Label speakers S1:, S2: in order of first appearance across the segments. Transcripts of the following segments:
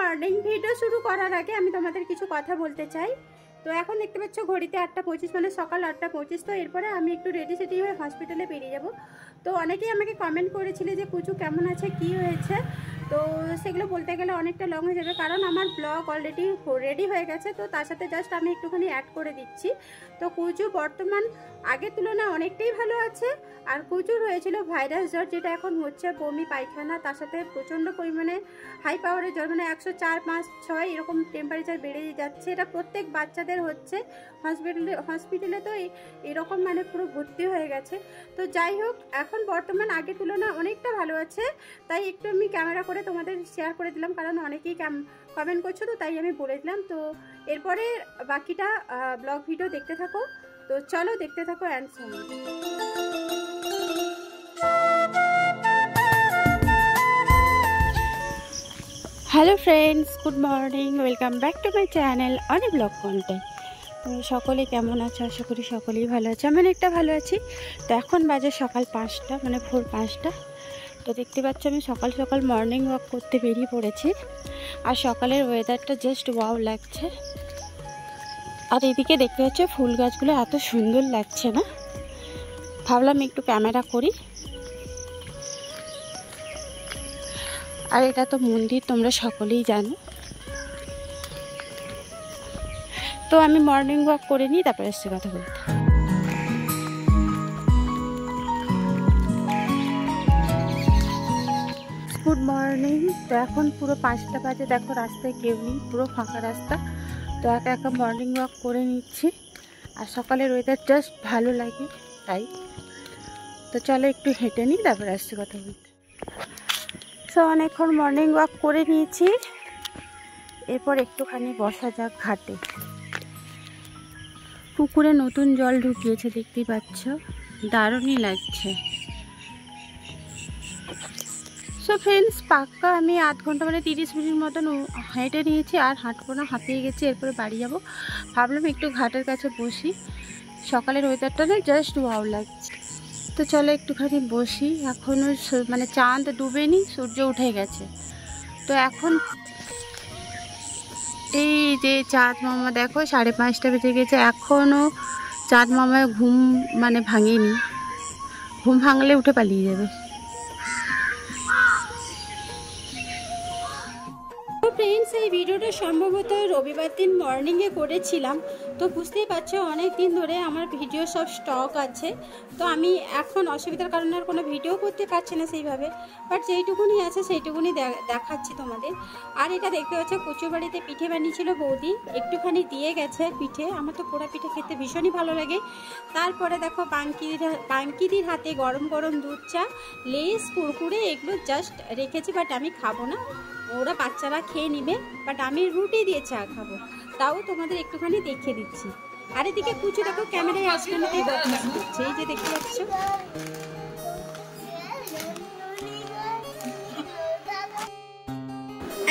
S1: Morning. Video শুরু করার আগে আমি তোমাদের কিছু কথা বলতে চাই। তো এখন দেখতে পাচ্ছ ঘড়িতে 8:25, মানে সকাল 8:25। তো এরপরে আমি একটু রেডি সেডি হয়ে হসপিটালে বেরিয়ে যাব। তো অনেকেই আমাকে কমেন্ট করেছিলে যে কুচু কেমন আছে, কি হয়েছে। তো সেগুলো বলতে গেলে অনেকটা লং হয়ে যাবে, কারণ আমার ব্লগ অলরেডি রেডি হয়ে গেছে। তো তার সাথে জাস্ট আমি একটুখানি অ্যাড করে দিচ্ছি। তো কুচু বর্তমান আগের তুলনায় অনেকটাই ভালো আছে। আর কুচুর হয়েছিল ভাইরাস জ্বর, যেটা এখন হচ্ছে বমি পায়খানা, তার সাথে প্রচণ্ড পরিমাণে হাই পাওয়ারের জ্বর, মানে 104, 5, 6 এরকম টেম্পারেচার বেড়ে যাচ্ছে। এটা প্রত্যেক বাচ্চাদের হচ্ছে। হসপিটালে তো এরকম মানে পুরো ভর্তি হয়ে গেছে। তো যাই হোক, এখন বর্তমান আগের তুলনায় অনেকটা ভালো আছে। তাই একটু আমি ক্যামেরা করে তোমাদের শেয়ার করে দিলাম, কারণ অনেকেই কমেন্ট করছো, তো তাই আমি বলে দিলাম। তো এরপরে বাকিটা ব্লগ ভিডিও দেখতে থাকো। তো চলো দেখতে থাকো অ্যান্ড শোনো। Hello friends, good morning, welcome back to my channel অনেক ব্লগ কন্টেন্ট। তুমি সকলে কেমন আছো? আশা করি সকলেই ভালো আছে। আমি অনেকটা ভালো আছি। তো এখন বাজে সকাল 5টা, মানে ভোর 5টা। তো দেখতে পাচ্ছ আমি সকাল সকাল মর্নিং ওয়াক করতে বেরিয়ে পড়েছি। আর সকালের ওয়েদারটা জাস্ট ওয়াও লাগছে। আর এদিকে দেখতে পাচ্ছ ফুল গাছগুলো এত সুন্দর লাগছে না, ভাবলাম একটু ক্যামেরা করি। আর এটা তো মন্দির, তোমরা সকলেই জানো। তো আমি মর্নিং ওয়াক করে নিই, তারপরে এসে কথা বলতে। Good morning. তো এখন পুরো 5টা বাজে, দেখো রাস্তায় কেউ নেই, পুরো ফাঁকা রাস্তা। তো একা একা মর্নিং ওয়াক করে নিচ্ছি। আর সকালের ওয়েদার জাস্ট ভালো লাগে তাই। তো চলো একটু হেঁটে নিই, তারপরে আসছে কথা বলতে। তো অনেকক্ষণ মর্নিং ওয়াক করে নিয়েছি। এরপর একটুখানি বসা যাক ঘাটে। পুকুরে নতুন জল ঢুকিয়েছে, দেখতেই পাচ্ছ, দারুণই লাগছে। সো ফ্রেন্ডস, পাক্কা আমি আধ ঘন্টা মানে 30 মিনিট মতন হেঁটে নিয়েছি। আর হাঁটবো না, হাঁপিয়ে গেছি। এরপরে বাড়ি যাব। ভাবলাম একটু ঘাটের কাছে বসি। সকালের ওয়েদারটা না জাস্ট ওয়াও লাগছে। তো চলো একটুখানি বসি। এখনও মানে চাঁদ ডুবেনি, সূর্য উঠে গেছে। তো এখন এই যে চাঁদ মামা দেখো, 5:30 বেজে গেছে, এখনও চাঁদ মামায় ঘুম মানে ভাঙেনি। ঘুম ভাঙলে উঠে পালিয়ে যাবে। ফ্রেন্ডস, এই ভিডিওটা সম্ভবত রবিবার দিন মর্নিংয়ে করেছিলাম। তো বুঝতেই পারছো অনেক দিন ধরে আমার ভিডিও সব স্টক আছে। তো আমি এখন অসুবিধার কারণে আর কোনো ভিডিও করতে পারছি না সেইভাবে, বাট যেইটুকুনি আছে সেইটুকুনি দেখাচ্ছি তোমাদের। আর এটা দেখতে পাচ্ছ কুচু বাড়িতে পিঠে বানিয়েছিল বৌদি, একটুখানি দিয়ে গেছে পিঠে। আমার তো পোড়া পিঠে খেতে ভীষণই ভালো লাগে। তারপরে দেখো বাঙ্কিদির হাতে গরম গরম দুধ চা, লেস, কুরকুরে, এগুলো জাস্ট রেখেছি, বাট আমি খাবো না। ওরা বাচ্চারা খেয়ে নিবে, বাট আমি রুটি দিয়ে চা খাবো। তাও তোমাদের একটুখানি দেখিয়ে দিচ্ছি। আর এদিকে কুচু দেখো ক্যামেরায় আসলে না বদমাশি করছে, এই যে দেখতে পাচ্ছ।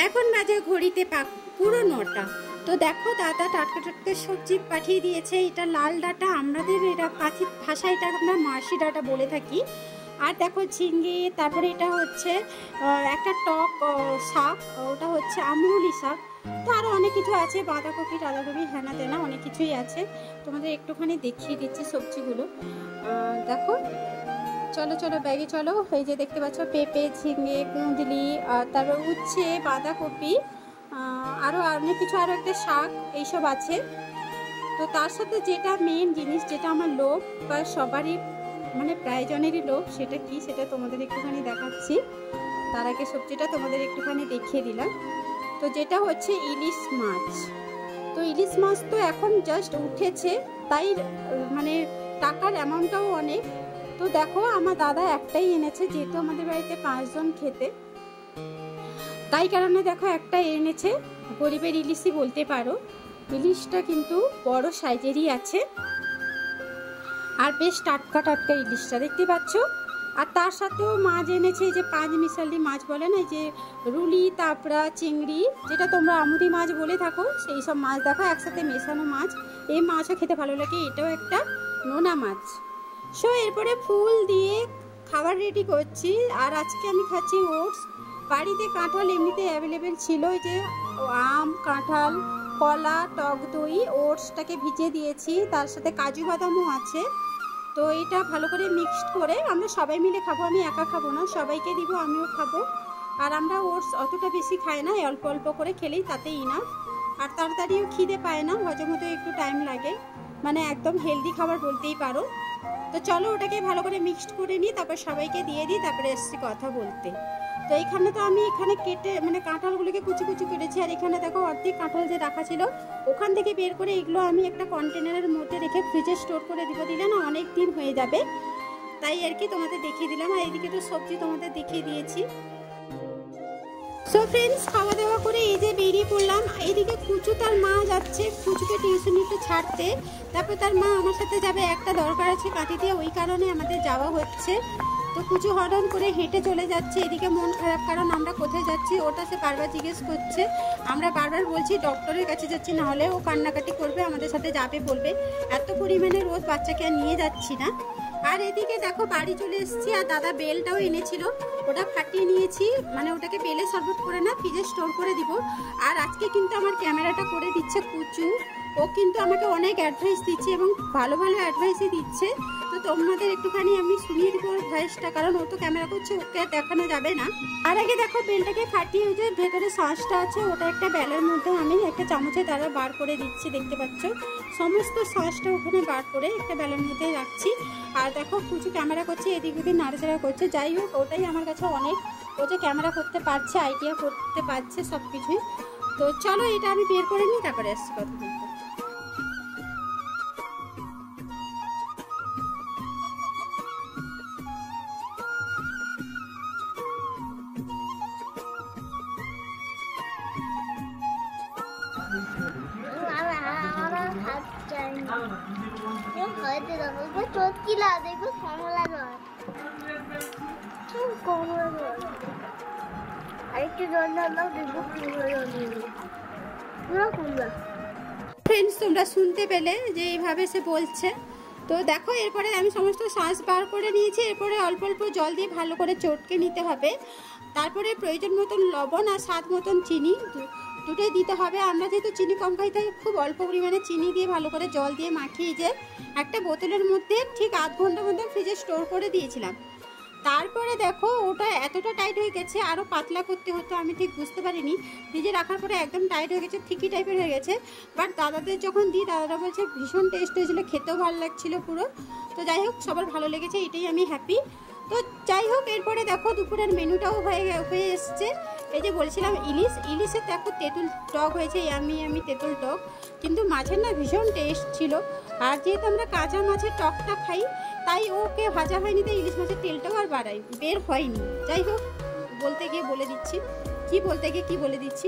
S1: এখন বাজে ঘড়িতে পুরো 9টা। তো দেখো দাদা টাটকা টাটকা সবজি পাঠিয়ে দিয়েছে। এটা লাল ডাঁটা, আমাদের এটা পাখি ভাষায় এটা আমরা মাসি ডাঁটা বলে থাকি। আর দেখো ঝিঙ্গে, তারপরে এটা হচ্ছে একটা টক শাক, ওটা হচ্ছে আমরুলি শাক। তো আরও অনেক কিছু আছে, বাঁধাকপি টাধাকপি হেনা তেনা অনেক কিছুই আছে। তোমাদের একটুখানি দেখিয়ে দিচ্ছি সবজিগুলো। দেখো, চলো চলো ব্যাগে চলো। এই যে দেখতে পাচ্ছ পেঁপে, ঝিঙ্গে, কুঁদলি, তারপর উচ্ছে, বাঁধাকপি, আরও অনেক কিছু, আরও একটা শাক, এইসব আছে। তো তার সাথে যেটা মেন জিনিস, যেটা আমার লোভ বা সবারই মানে প্রায়জনেরই লোভ, সেটা কি সেটা তোমাদের একটুখানি দেখাচ্ছি। তার আগে সবজিটা তোমাদের একটুখানি দেখিয়ে দিলাম। তো যেটা হচ্ছে ইলিশ মাছ। তো ইলিশ মাছ তো এখন জাস্ট উঠেছে, তাই মানে টাকার অ্যামাউন্টটাও অনেক। তো দেখো আমার দাদা একটাই এনেছে, যেহেতু আমাদের বাড়িতে 5 জন খেতে, তাই কারণে দেখো একটা এনেছে। গরিবের ইলিশই বলতে পারো। ইলিশটা কিন্তু বড় সাইজেরই আছে, আর বেশ টাটকা টাটকা ইলিশটা দেখতে পাচ্ছ। আর তার সাথেও মাছ এনেছে, এই যে 5 মিশালি মাছ বলে না, এই যে রুলি, তাপড়া, চিংড়ি, যেটা তোমরা আমুদি মাছ বলে থাকো, সেই সব মাছ দেখো একসাথে মেশানো মাছ। এই মাছও খেতে ভালো লাগে। এটাও একটা নোনা মাছ। সো এরপরে ফুল দিয়ে খাবার রেডি করছি। আর আজকে আমি খাচ্ছি ওটস। বাড়িতে কাঁঠাল এমনিতে অ্যাভেলেবেল ছিল, ওই যে আম, কাঁঠাল, কলা, টক দই, ওটসটাকে ভিজিয়ে দিয়েছি, তার সাথে কাজু বাদামও আছে। তো এটা ভালো করে মিক্সড করে আমরা সবাই মিলে খাবো, আমি একা খাবো না, সবাইকে দিব, আমিও খাবো। আর আমরা ওটস অতটা বেশি খাই না, অল্প অল্প করে খেলেই তাতেই না। আর তাড়াতাড়িও খিদে পায় না, হজম হতে একটু টাইম লাগে, মানে একদম হেলদি খাবার বলতেই পারো। তো চলো ওটাকে ভালো করে মিক্সড করে নিই, তারপর সবাইকে দিয়ে দিই, তারপরে এসছি কথা বলতে। তো এইখানে তো আমি এখানে কেটে মানে কাঁঠালগুলোকে কুচি কুচি কেটেছি, আর এখানে দেখো অর্ধেক কাঁঠাল যে রাখা ছিল ওখান থেকে বের করে এগুলো আমি একটা কন্টেনারের মধ্যে রেখে ফ্রিজে স্টোর করে দিলে না অনেক দিন হয়ে যাবে, তাই আর কি তোমাদের দেখিয়ে দিলাম। আর এইদিকে তো সবজি তোমাদের দেখিয়ে দিয়েছি। সো ফ্রেন্ডস, খাওয়া দাওয়া করে এই যে বেরিয়ে পড়লাম। এইদিকে কুচু তার মা যাচ্ছে কুচুকে টিউশনিতে ছাড়তে, তারপর তার মা আমার সাথে যাবে, একটা দরকার আছে কাটি দিয়ে, ওই কারণে আমাদের যাওয়া হচ্ছে। তো কুচু হরন করে হেঁটে চলে যাচ্ছে, এদিকে মন খারাপ, কারণ আমরা কোথায় যাচ্ছি ওটা সে বারবার জিজ্ঞেস করছে। আমরা বারবার বলছি ডক্টরের কাছে যাচ্ছি, নাহলে ও কান্নাকাটি করবে, আমাদের সাথে যাবে বলবে, এত পরিমাণে রোজ বাচ্চাকে আর নিয়ে যাচ্ছি না। আর এদিকে দেখো বাড়ি চলে এসেছি, আর দাদা বেলটাও এনেছিল, ওটা ফাটিয়ে নিয়েছি, মানে ওটাকে বেলে শরবত করে না ফ্রিজে স্টোর করে দিব। আর আজকে কিন্তু আমার ক্যামেরাটা করে দিচ্ছে কুচু, ও কিন্তু আমাকে অনেক অ্যাডভাইস দিচ্ছে এবং ভালো ভালো অ্যাডভাইসই দিচ্ছে। তো তোমাদের একটুখানি আমি শুনিয়ে দিব ওর ভয়েসটা, কারণ ও তো ক্যামেরা করছে, ওকে দেখানো যাবে না। আর আগে দেখো বেলটাকে ফাটিয়ে যে ভেতরে সসটা আছে ওটা একটা বেলের মধ্যে আমি একটা চামচের দ্বারা বার করে দিচ্ছি, দেখতে পাচ্ছ সমস্ত সসটা ওখানে বার করে একটা বেলের মধ্যে রাখছি। আর দেখো কুচু ক্যামেরা করছে, এদিক ওদিক নাড়াচাড়া করছে, যাই হোক ওটাই আমার কাছে অনেক, ও যে ক্যামেরা করতে পারছে, আইডিয়া করতে পারছে সব কিছুই। তো চলো এটা আমি বের করে নিই, তারপরে আসছি কথা বলতে। ফ্রেন্ডস, তোমরা শুনতে পেলে যে এইভাবে সে বলছে। তো দেখো এরপরে আমি সমস্ত সস বার করে নিয়েছি, এরপরে অল্প অল্প জল দিয়ে ভালো করে চটকে নিতে হবে, তারপরে প্রয়োজন মতন লবণ আর স্বাদ মতন চিনি দুটোই দিতে হবে। আমরা যেহেতু চিনি কম খাই, তাই খুব অল্প পরিমাণে চিনি দিয়ে ভালো করে জল দিয়ে মাখিয়ে যে একটা বোতলের মধ্যে ঠিক আধ ঘন্টার মধ্যে ফ্রিজে স্টোর করে দিয়েছিলাম। তারপরে দেখো ওটা এতটা টাইট হয়ে গেছে, আরও পাতলা করতে হতো, আমি ঠিক বুঝতে পারিনি। ফ্রিজে রাখার পরে একদম টাইট হয়ে গেছে, থিকি টাইপের হয়ে গেছে। বাট দাদাদের যখন দিই দাদারা বলছে ভীষণ টেস্ট হয়েছিলো, খেতেও ভালো লাগছিলো পুরো। তো যাই হোক সবার ভালো লেগেছে, এটাই আমি হ্যাপি। তো যাই হোক এরপরে দেখো দুপুরের মেনুটাও হয়ে এসছে। এই যে বলছিলাম ইলিশের দেখো তেঁতুল টক হয়েছে, আমি তেঁতুল টক, কিন্তু মাছের না ভীষণ টেস্ট ছিল। আর যেহেতু আমরা কাঁচা মাছের টকটা খাই, তাই ওকে ভাজা হয়নি, তাই ইলিশ মাছের তেলটাও আর বের হয়নি। যাই হোক বলতে গিয়ে বলে দিচ্ছি, কি বলে দিচ্ছি।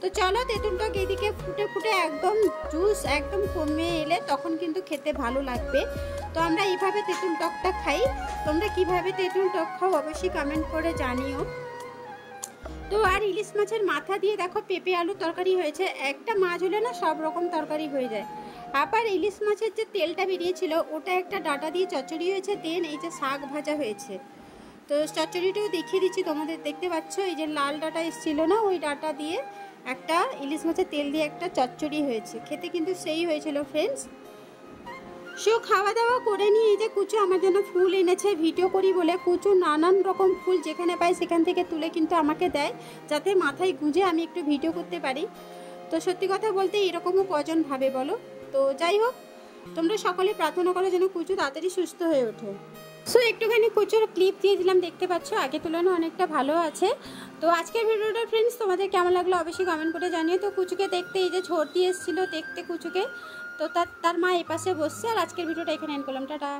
S1: তো চলো তেঁতুল টক এদিকে ফুটে ফুটে একদম জুস একদম কমে এলে তখন কিন্তু খেতে ভালো লাগবে। তো আমরা এইভাবে তেঁতুল টকটা খাই, তোমরা কিভাবে তেঁতুল টক খাও অবশ্যই কমেন্ট করে জানিও। তো আর ইলিশ মাছের মাথা দিয়ে দেখো পেঁপে আলু তরকারি হয়েছে, একটা মাছ হলে না সব রকম তরকারি হয়ে যায়। আবার ইলিশ মাছের যে তেলটা বেরিয়েছিল ওটা একটা ডাটা দিয়ে চচ্চড়ি হয়েছে, দেন এই যে শাক ভাজা হয়েছে। তো চচ্চড়িটাও দেখিয়ে দিচ্ছি তোমাদের, দেখতে পাচ্ছ এই যে লাল ডাটা এসেছিলো না, ওই ডাটা দিয়ে একটা ইলিশ মাছের তেল দিয়ে একটা চচ্চড়ি হয়েছে, খেতে কিন্তু সেই হয়েছিল ফ্রেন্ডস। সো খাওয়া দাওয়া করে নিয়ে এই যে কুচু আমার জন্য ফুল এনেছে, ভিডিও করি বলে কুচু নানান রকম ফুল যেখানে পাই সেখান থেকে তুলে কিন্তু আমাকে দেয়, যাতে মাথায় গুঁজে আমি একটু ভিডিও করতে পারি। তো সত্যি কথা বলতে এরকমও কজন ভাবে বলো। তো যাই হোক তোমরা সকলে প্রার্থনা করো যেন কুচু তাড়াতাড়ি সুস্থ হয়ে ওঠে। সো একটুখানি কুচুর ক্লিপ দিয়ে দিলাম, দেখতে পাচ্ছ আগে তুলনায় অনেকটা ভালো আছে। তো আজকের ভিডিওটা ফ্রেন্ডস তোমাদের কেমন লাগলো অবশ্যই কমেন্ট করে জানিও। তো কুচুকে দেখতে এই যে ছোট দিয়ে এসেছিলো দেখতে কুচুকে, তো তার মা এপাশে বসছে। আর আজকের ভিডিওটা এখানে এন্ড করলাম, টাটা।